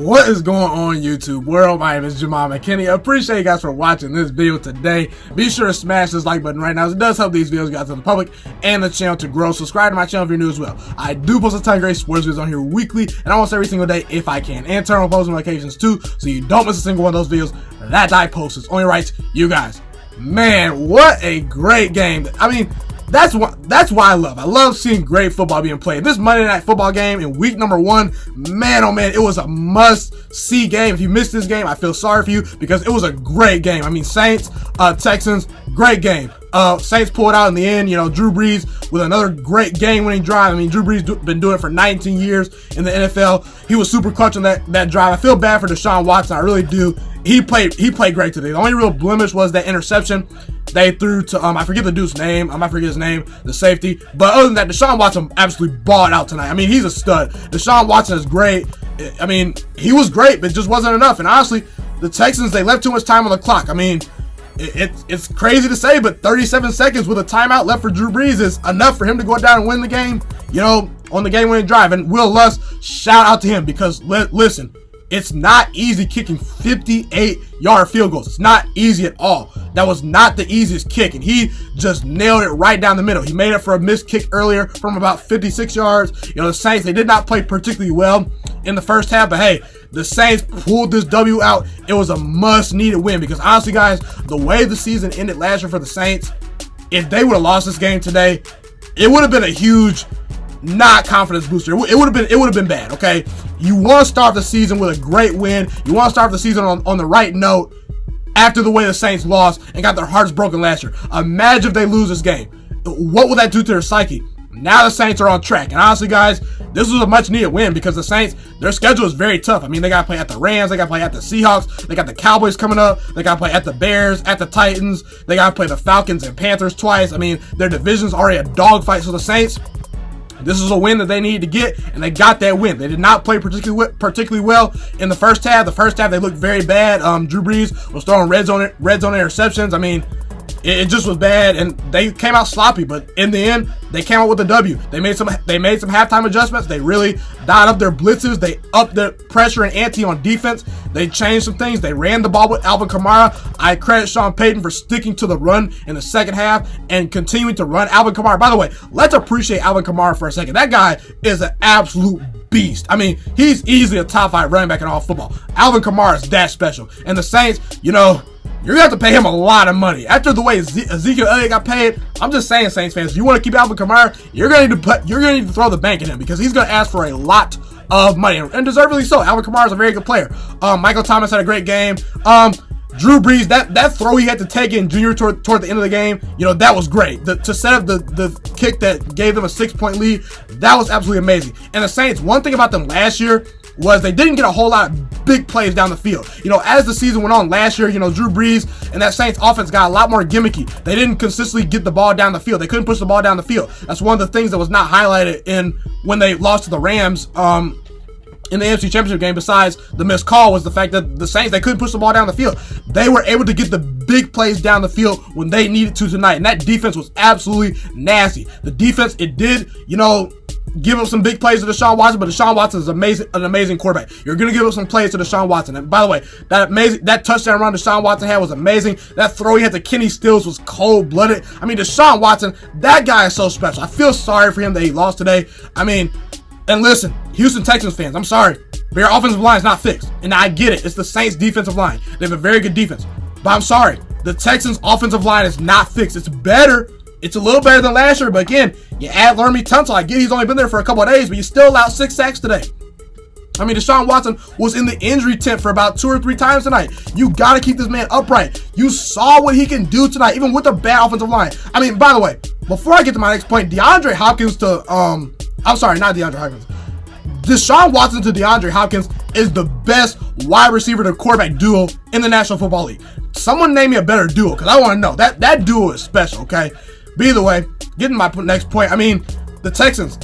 What is going on, YouTube world? My name is Ghiman Mckinney. I appreciate you guys for watching this video today. Be sure to smash this like button right now, as it does help these videos get out to the public and the channel to grow. Subscribe to my channel if you're new as well. I do post a ton of great sports videos on here weekly, and almost every single day if I can. And turn on post notifications too, so you don't miss a single one of those videos that I post. It's only right to you guys. Man, what a great game. I mean, that's why I love seeing great football being played. This Monday Night Football game in week number 1, man, oh man, it was a must-see game. If you missed this game, I feel sorry for you, because it was a great game. I mean, Saints, Texans, great game. Saints pulled out in the end. You know, Drew Brees with another great game-winning drive. I mean, Drew Brees been doing it for 19 years in the NFL. He was super clutch on that drive. I feel bad for Deshaun Watson. I really do. He played great today. The only real blemish was that interception they threw to I forget the dude's name. I might forget his name, the safety. But other than that, Deshaun Watson absolutely balled out tonight. I mean, he's a stud. Deshaun Watson is great. I mean, he was great, but it just wasn't enough. And honestly, the Texans, they left too much time on the clock. I mean, it's crazy to say, but 37 seconds with a timeout left for Drew Brees is enough for him to go down and win the game, you know, on the game-winning drive. And Will Lust, shout out to him, because listen, it's not easy kicking 58-yard field goals. It's not easy at all. That was not the easiest kick, and he just nailed it right down the middle. He made it for a missed kick earlier from about 56 yards. You know, the Saints, they did not play particularly well in the first half, but hey, the Saints pulled this W out. It was a must-needed win, because honestly, guys, the way the season ended last year for the Saints, if they would have lost this game today, it would have been a huge not confidence booster. It would have been bad. Okay, you want to start the season with a great win. You want to start the season on the right note after the way the Saints lost and got their hearts broken last year. Imagine if they lose this game. What would that do to their psyche? Now the Saints are on track. And honestly, guys, this was a much needed win, because the Saints, their schedule is very tough. I mean, they got to play at the Rams, they got to play at the Seahawks, they got the Cowboys coming up, they got to play at the Bears, at the Titans, they got to play the Falcons and Panthers twice. I mean, their division's already a dogfight. So the Saints, this is a win that they needed to get, and they got that win. They did not play particularly well in the first half. The first half, they looked very bad. Drew Brees was throwing red zone interceptions. I mean, it just was bad, and they came out sloppy. But in the end, they came out with a W. They made some halftime adjustments. They really dialed up their blitzes. They upped the pressure and ante on defense. They changed some things. They ran the ball with Alvin Kamara. I credit Sean Payton for sticking to the run in the second half and continuing to run Alvin Kamara. By the way, let's appreciate Alvin Kamara for a second. That guy is an absolute beast. I mean, he's easily a top 5 running back in all football. Alvin Kamara is that special. And the Saints, you know, you're going to have to pay him a lot of money. After the way Ezekiel Elliott got paid, I'm just saying, Saints fans, if you want to keep Alvin Kamara, you're going to need to throw the bank at him, because he's going to ask for a lot of money, and deservedly so. Alvin Kamara is a very good player. Michael Thomas had a great game. Drew Brees, that throw he had to take in Junior toward the end of the game, you know, that was great. To set up the kick that gave them a 6-point lead, that was absolutely amazing. And the Saints, one thing about them last year was they didn't get a whole lot of big plays down the field. You know, as the season went on last year, you know, Drew Brees and that Saints offense got a lot more gimmicky. They didn't consistently get the ball down the field. They couldn't push the ball down the field. That's one of the things that was not highlighted when they lost to the Rams in the AFC Championship game, besides the missed call, was the fact that the Saints, they couldn't push the ball down the field. They were able to get the big plays down the field when they needed to tonight, and that defense was absolutely nasty. The defense, it did, you know, give up some big plays to Deshaun Watson, but Deshaun Watson is an amazing quarterback. You're going to give up some plays to Deshaun Watson. And by the way, that touchdown run Deshaun Watson had was amazing. That throw he had to Kenny Stills was cold-blooded. I mean, Deshaun Watson, that guy is so special. I feel sorry for him that he lost today. I mean, and listen, Houston Texans fans, I'm sorry, but your offensive line is not fixed. And I get it. It's the Saints' defensive line. They have a very good defense. But I'm sorry, the Texans' offensive line is not fixed. It's better. It's a little better than last year, but again, you add Laremy Tunsil. I get he's only been there for a couple of days, but you still allowed 6 sacks today. I mean, Deshaun Watson was in the injury tent for about 2 or 3 times tonight. You got to keep this man upright. You saw what he can do tonight, even with a bad offensive line. I mean, by the way, before I get to my next point, DeAndre Hopkins to, I'm sorry, not DeAndre Hopkins. Deshaun Watson to DeAndre Hopkins is the best wide receiver to quarterback duo in the National Football League. Someone name me a better duo, because I want to know. That duo is special, okay? But either way, getting my next point, I mean, the Texans,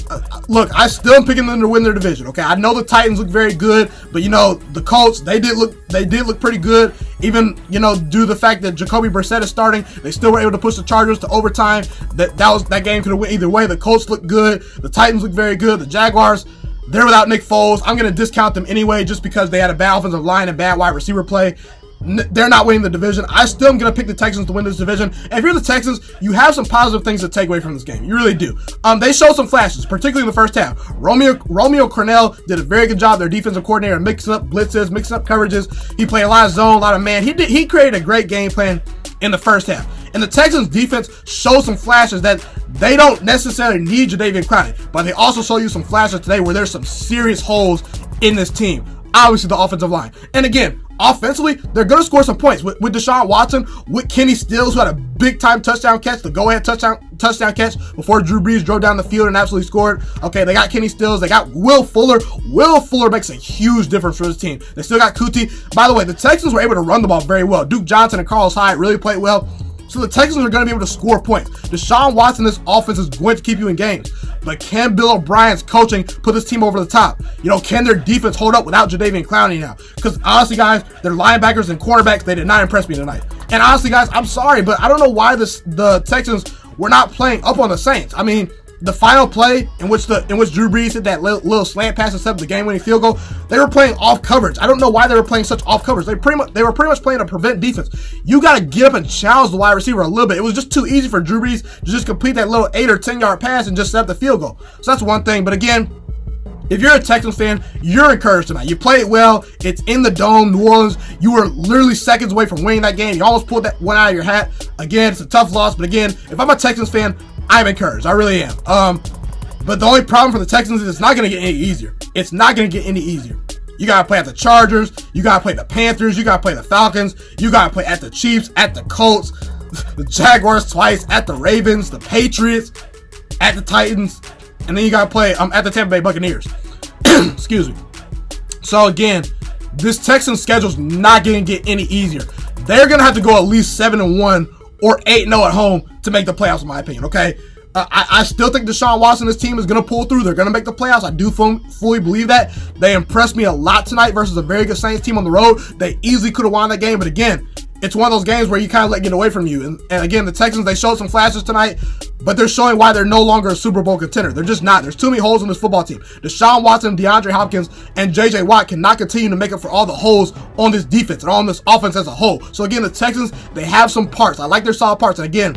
look, I still am picking them to win their division, okay? I know the Titans look very good, but, you know, the Colts, they did look pretty good. Even, you know, due to the fact that Jacoby Brissett is starting, they still were able to push the Chargers to overtime. That game could have went either way. The Colts look good. The Titans look very good. The Jaguars, They're without Nick Foles. I'm going to discount them anyway just because they had a bad offensive line and bad wide receiver play. They're not winning the division. I still am going to pick the Texans to win this division. And if you're the Texans, you have some positive things to take away from this game. You really do. They showed some flashes, particularly in the first half. Romeo Cornell did a very good job. Their defensive coordinator mixing up blitzes, mixing up coverages. He played a lot of zone, a lot of man. He created a great game plan in the first half. And the Texans defense showed some flashes that they don't necessarily need Jadeveon Clowney, but they also show you some flashes today where there's some serious holes in this team. Obviously, the offensive line. And again, offensively, they're going to score some points. With Deshaun Watson, with Kenny Stills, who had a big-time touchdown catch, the go-ahead touchdown catch before Drew Brees drove down the field and absolutely scored. Okay, they got Kenny Stills. They got Will Fuller. Will Fuller makes a huge difference for this team. They still got Kuti. By the way, the Texans were able to run the ball very well. Duke Johnson and Carlos Hyde really played well. So the Texans are going to be able to score points. Deshaun Watson, this offense is going to keep you in games. But can Bill O'Brien's coaching put this team over the top? Can their defense hold up without Jadeveon Clowney now? Because honestly, guys, their linebackers and cornerbacks, they did not impress me tonight. And honestly, guys, I'm sorry, but I don't know why the Texans were not playing up on the Saints. I mean, the final play in which Drew Brees hit that little slant pass and set up the game-winning field goal, they were playing off coverage. I don't know why they were playing such off coverage. They were pretty much playing a prevent defense. You got to get up and challenge the wide receiver a little bit. It was just too easy for Drew Brees to just complete that little 8 or 10 yard pass and just set up the field goal. So that's one thing. But again, if you're a Texans fan, you're encouraged tonight. You played well. It's in the Dome, New Orleans. You were literally seconds away from winning that game. You almost pulled that one out of your hat. Again, it's a tough loss. But again, if I'm a Texans fan, I'm encouraged. I really am. But the only problem for the Texans is it's not going to get any easier. It's not going to get any easier. You got to play at the Chargers. You got to play the Panthers. You got to play the Falcons. You got to play at the Chiefs, at the Colts, the Jaguars twice, at the Ravens, the Patriots, at the Titans. And then you got to play at the Tampa Bay Buccaneers. Excuse me. So again, this Texans schedule's not going to get any easier. They're going to have to go at least 7-1 or 8-0 at home to make the playoffs, in my opinion, okay? I still think Deshaun Watson, this team, is going to pull through. They're going to make the playoffs. I do fully believe that. They impressed me a lot tonight versus a very good Saints team on the road. They easily could have won that game, but again, it's one of those games where you kind of let get away from you. And again, the Texans, they showed some flashes tonight, but they're showing why they're no longer a Super Bowl contender. They're just not. There's too many holes in this football team. Deshaun Watson, DeAndre Hopkins, and J.J. Watt cannot continue to make up for all the holes on this defense and on this offense as a whole. So again, the Texans, they have some parts. I like their solid parts. And again,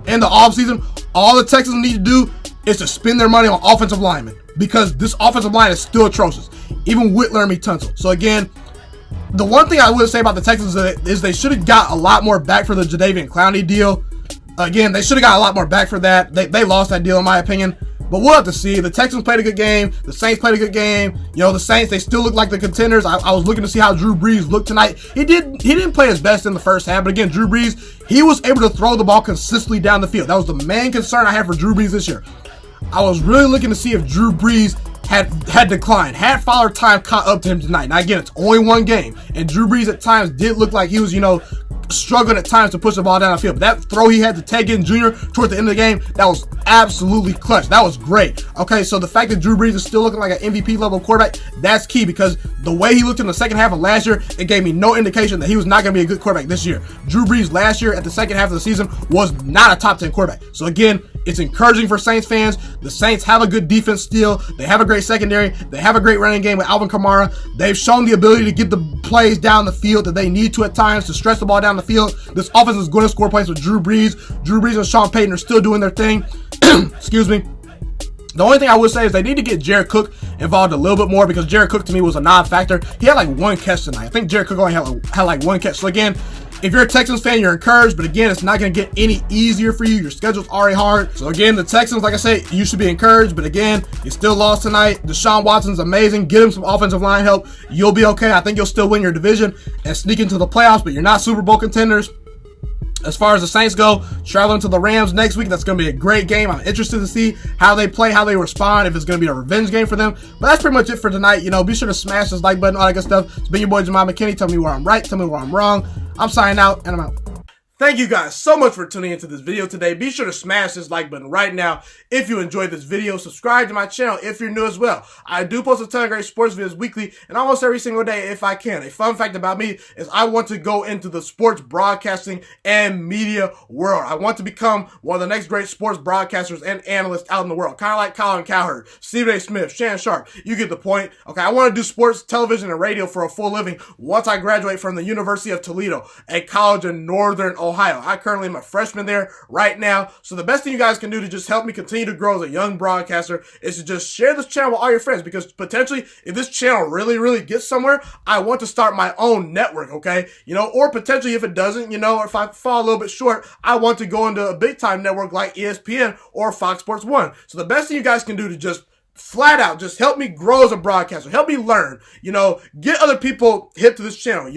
in the offseason, all the Texans need to do is to spend their money on offensive linemen because this offensive line is still atrocious, even with Laramie Tunsil. So again, the one thing I would say about the Texans is they should have got a lot more back for the Jadeveon Clowney deal. Again, they should have got a lot more back for that. They lost that deal, in my opinion. But we'll have to see. The Texans played a good game. The Saints played a good game. The Saints, they still look like the contenders. I was looking to see how Drew Brees looked tonight. He didn't play his best in the first half. But again, Drew Brees, he was able to throw the ball consistently down the field. That was the main concern I had for Drew Brees this year. I was really looking to see if Drew Brees had declined. Had Father Time caught up to him tonight. Now again, it's only one game. And Drew Brees at times did look like he was, struggling at times to push the ball down the field. But that throw he had to Ted Ginn Jr. toward the end of the game, that was absolutely clutch. That was great. Okay, so the fact that Drew Brees is still looking like an MVP level quarterback, that's key because the way he looked in the second half of last year, it gave me no indication that he was not going to be a good quarterback this year. Drew Brees last year at the second half of the season was not a top 10 quarterback. So again, it's encouraging for Saints fans. The Saints have a good defense still. They have a great secondary. They have a great running game with Alvin Kamara. They've shown the ability to get the plays down the field that they need to at times to stretch the ball down the field. This offense is going to score points with Drew Brees. Drew Brees and Sean Payton are still doing their thing. Excuse me. The only thing I would say is they need to get Jared Cook involved a little bit more because Jared Cook to me was a non-factor. He had like one catch tonight. I think Jared Cook only had like one catch. So again, if you're a Texans fan, you're encouraged, but again, it's not going to get any easier for you. Your schedule's already hard. So again, the Texans, like I said, you should be encouraged, but again, you still lost tonight. Deshaun Watson's amazing. Get him some offensive line help. You'll be okay. I think you'll still win your division and sneak into the playoffs, but you're not Super Bowl contenders. As far as the Saints go, traveling to the Rams next week, that's going to be a great game. I'm interested to see how they play, how they respond, if it's going to be a revenge game for them. But that's pretty much it for tonight. Be sure to smash this like button, all that good stuff. It's been your boy, Ghiman Mckinney. Tell me where I'm right. Tell me where I'm wrong. I'm signing out, and I'm out. Thank you guys so much for tuning into this video today. Be sure to smash this like button right now if you enjoyed this video. Subscribe to my channel if you're new as well. I do post a ton of great sports videos weekly and almost every single day if I can. A fun fact about me is I want to go into the sports broadcasting and media world. I want to become one of the next great sports broadcasters and analysts out in the world. Kind of like Colin Cowherd, Stephen A. Smith, Shannon Sharp. You get the point. Okay, I want to do sports, television, and radio for a full living once I graduate from the University of Toledo, a college in Northern Ohio. I currently am a freshman there right now. So the best thing you guys can do to just help me continue to grow as a young broadcaster is to just share this channel with all your friends, because potentially if this channel really gets somewhere, I want to start my own network, okay? Or potentially if it doesn't, or if I fall a little bit short, I want to go into a big time network like ESPN or Fox Sports 1. So the best thing you guys can do to just flat out just help me grow as a broadcaster, help me learn, get other people hip to this channel,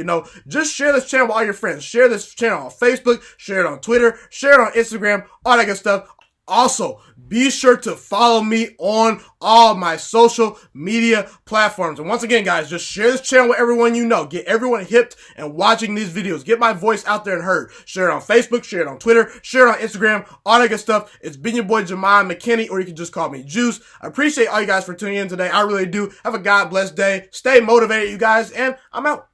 just share this channel with all your friends, share this channel on Facebook, share it on Twitter, share it on Instagram, all that good stuff. Also, be sure to follow me on all my social media platforms. And once again, guys, just share this channel with everyone you know. Get everyone hipped and watching these videos. Get my voice out there and heard. Share it on Facebook, share it on Twitter, share it on Instagram, all that good stuff. It's been your boy, Ghiman Mckinney, or you can just call me Juice. I appreciate all you guys for tuning in today. I really do. Have a God blessed day. Stay motivated, you guys, and I'm out.